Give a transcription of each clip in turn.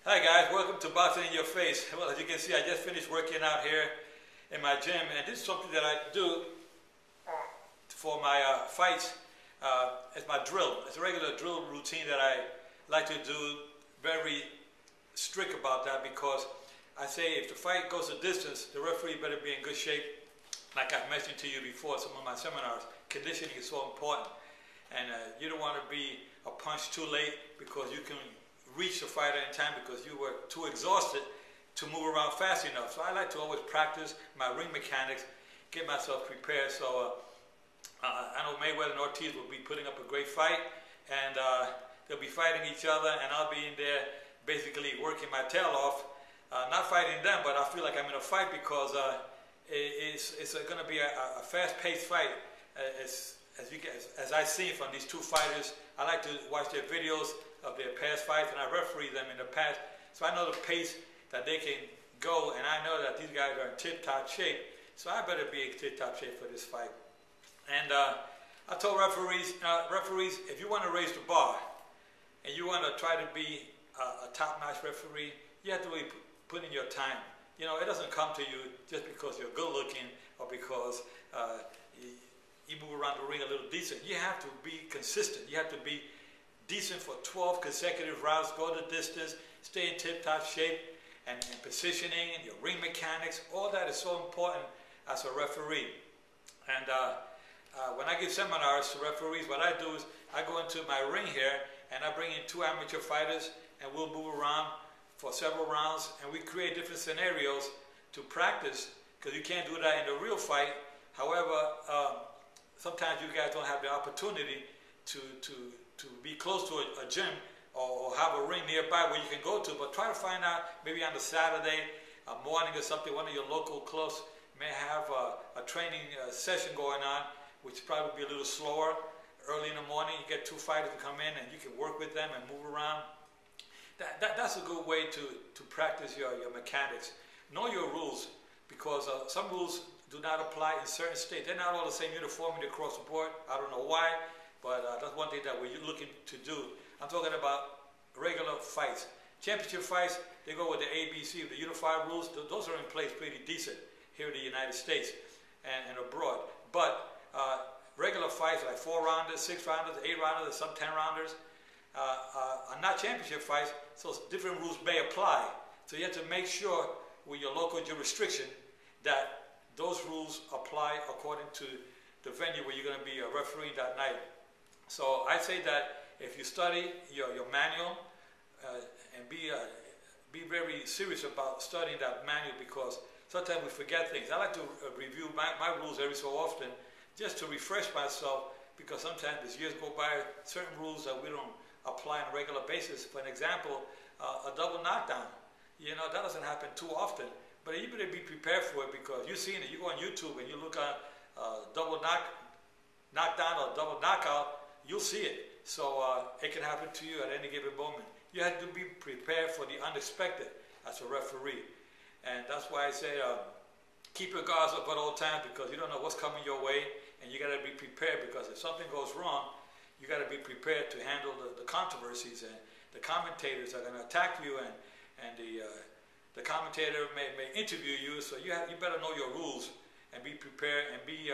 Hi guys, welcome to Boxing in Your Face. Well, as you can see, I just finished working out here in my gym, and this is something that I do for my fights. It's my drill. It's a regular drill routine that I like to do. Very strict about that because I say if the fight goes a distance, the referee better be in good shape. Like I've mentioned to you before, some of my seminars, conditioning is so important. And you don't want to be a punch too late because you can reach the fighter in time because you were too exhausted to move around fast enough. So I like to always practice my ring mechanics, get myself prepared. So I know Mayweather and Ortiz will be putting up a great fight, and they'll be fighting each other, and I'll be in there basically working my tail off. Not fighting them, but I feel like I'm in a fight because it's going to be a fast-paced fight. As I've seen from these two fighters, I like to watch their videos of their past fights, and I referee them in the past, so I know the pace that they can go, and I know that these guys are in tip-top shape, so I better be in tip-top shape for this fight. And I told referees, if you want to raise the bar, and you want to try to be a top-notch referee, you have to really put in your time. You know, it doesn't come to you just because you're good-looking or because you move around the ring a little decent. You have to be consistent. You have to be decent for 12 consecutive rounds, go the distance, stay in tip-top shape, and positioning, and your ring mechanics, all that is so important as a referee. And when I give seminars to referees, what I do is I go into my ring here, and I bring in two amateur fighters, and we'll move around for several rounds, and we create different scenarios to practice, because you can't do that in the real fight. However, sometimes you guys don't have the opportunity to be close to a gym or have a ring nearby where you can go to, but try to find out maybe on a Saturday morning or something, one of your local clubs may have a training session going on, which probably be a little slower. Early in the morning, you get two fighters to come in and you can work with them and move around. That's a good way to practice your mechanics. Know your rules, because some rules do not apply in certain states. They're not all the same uniformity across the board. I don't know why, but that's one thing that we're looking to do. I'm talking about regular fights. Championship fights, they go with the ABC, the unified rules. Those are in place pretty decent here in the United States and abroad. But regular fights like 4-rounders, 6-rounders, 8-rounders, some 10-rounders are not championship fights, so different rules may apply. So you have to make sure with your local jurisdiction that those rules apply according to the venue where you're going to be refereeing that night. So I say that if you study your manual and be very serious about studying that manual, because sometimes we forget things. I like to review my rules every so often just to refresh myself, because sometimes as years go by, certain rules that we don't apply on a regular basis. For an example, a double knockdown. You know, that doesn't happen too often, but you better be prepared for it, because you've seen it. You go on YouTube and you look at double knockdown or double knockout, you'll see it. So it can happen to you at any given moment. You have to be prepared for the unexpected as a referee. And that's why I say keep your guards up at all times, because you don't know what's coming your way, and you got to be prepared, because if something goes wrong, you got to be prepared to handle the controversies, and the commentators are going to attack you, and the commentator may interview you. So you better know your rules and be prepared and be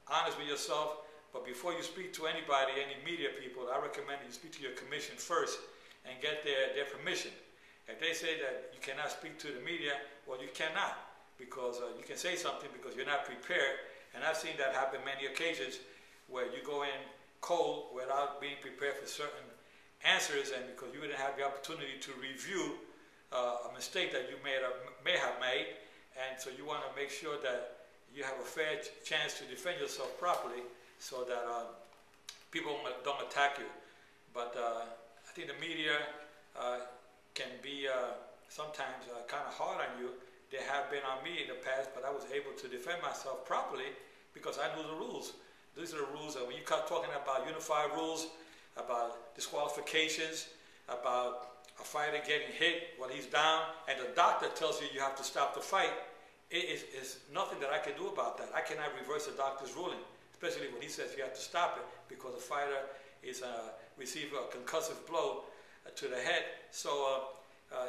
honest with yourself. But before you speak to anybody, any media people, I recommend you speak to your commission first and get their permission. If they say that you cannot speak to the media, well, you cannot, because you can say something because you're not prepared. And I've seen that happen many occasions where you go in cold without being prepared for certain answers, and because you didn't have the opportunity to review a mistake that you may have made, and so you want to make sure that you have a fair chance to defend yourself properly, so that people don't attack you. But I think the media can be sometimes kind of hard on you. They have been on me in the past, but I was able to defend myself properly because I knew the rules. These are the rules that when you start talking about unified rules, about disqualifications, about a fighter getting hit while he's down, and the doctor tells you you have to stop the fight, it is nothing that I can do about that. I cannot reverse the doctor's ruling, especially when he says you have to stop it because the fighter is receiving a concussive blow to the head. So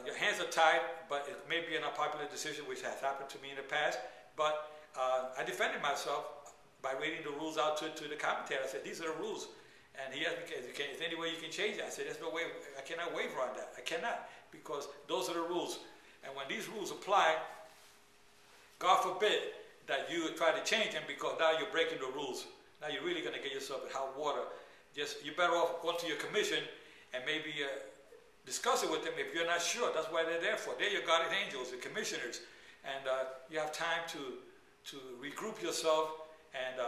your hands are tied, but it may be an unpopular decision, which has happened to me in the past. But I defended myself by reading the rules out to the commentator. I said, these are the rules. And he asked me, is there any way you can change that? I said, there's no way, I cannot waver on that. I cannot, because those are the rules. And when these rules apply, God forbid that you try to change them, because now you're breaking the rules. Now you're really going to get yourself in hot water. You're better off going to your commission and maybe discuss it with them if you're not sure. That's why they're there for. They're your guardian angels, the commissioners. And you have time to regroup yourself and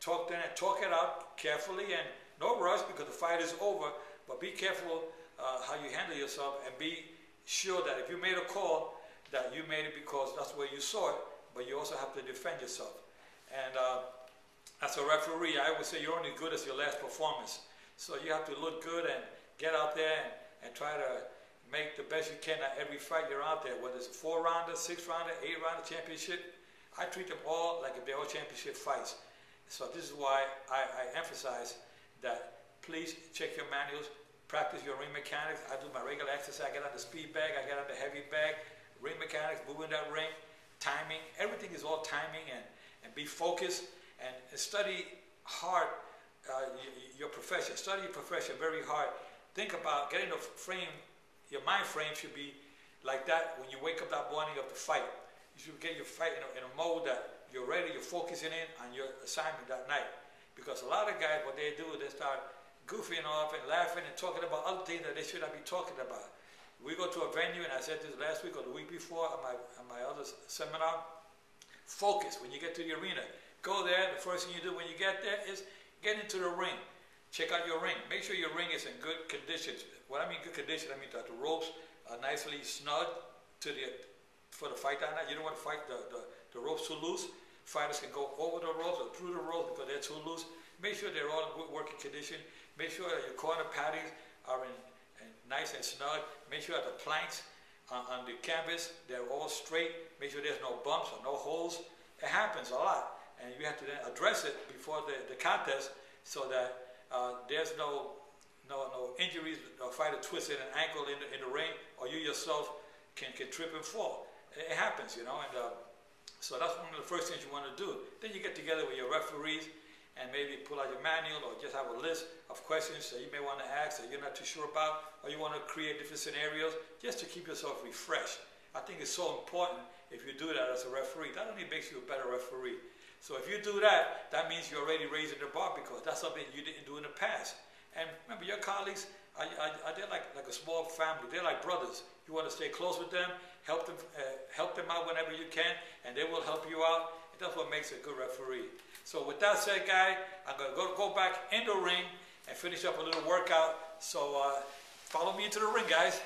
talk it out carefully, and no rush, because the fight is over. But be careful how you handle yourself, and be sure that if you made a call, that you made it because that's where you saw it, but you also have to defend yourself. And as a referee, I would say you're only good as your last performance. So you have to look good and get out there and try to make the best you can at every fight you're out there, whether it's a 4-rounder, 6-rounder, 8-rounder championship. I treat them all like if they're all championship fights. So this is why I emphasize that please check your manuals, practice your ring mechanics. I do my regular exercise. I get on the speed bag, I get on the heavy bag, ring mechanics, moving that ring, timing. Everything is all timing, and be focused, and study hard your profession. Study your profession very hard. Think about getting the frame, your mind frame should be like that when you wake up that morning of the fight. You should get your fight in a mode that you're ready, you're focusing in on your assignment that night. Because a lot of guys, what they do is they start goofing off and laughing and talking about other things that they should not be talking about. We go to a venue, and I said this last week or the week before on my other seminar, focus when you get to the arena. Go there, the first thing you do when you get there is get into the ring. Check out your ring. Make sure your ring is in good condition. When I mean good condition, I mean that the ropes are nicely snug for the fight that night. You don't want to fight the ropes too loose. Fighters can go over the ropes or through the ropes because they're too loose. Make sure they're all in good working condition. Make sure that your corner paddings are in nice and snug. Make sure that the planks on the canvas, they're all straight. Make sure there's no bumps or no holes. It happens a lot, and you have to then address it before the contest, so that there's no injuries, or fighter twisting an ankle in the ring, or you yourself can trip and fall. It happens, you know, and so that's one of the first things you want to do. Then you get together with your referees and maybe pull out your manual, or just have a list of questions that you may want to ask that you're not too sure about, or you want to create different scenarios just to keep yourself refreshed. I think it's so important if you do that as a referee. That only makes you a better referee. So if you do that, that means you're already raising the bar, because that's something you didn't do in the past. And remember, your colleagues, they're like a small family. They're like brothers. You want to stay close with them, help them out whenever you can, and they will help you out. And that's what makes a good referee. So with that said, guys, I'm going to go back in the ring and finish up a little workout. So follow me into the ring, guys.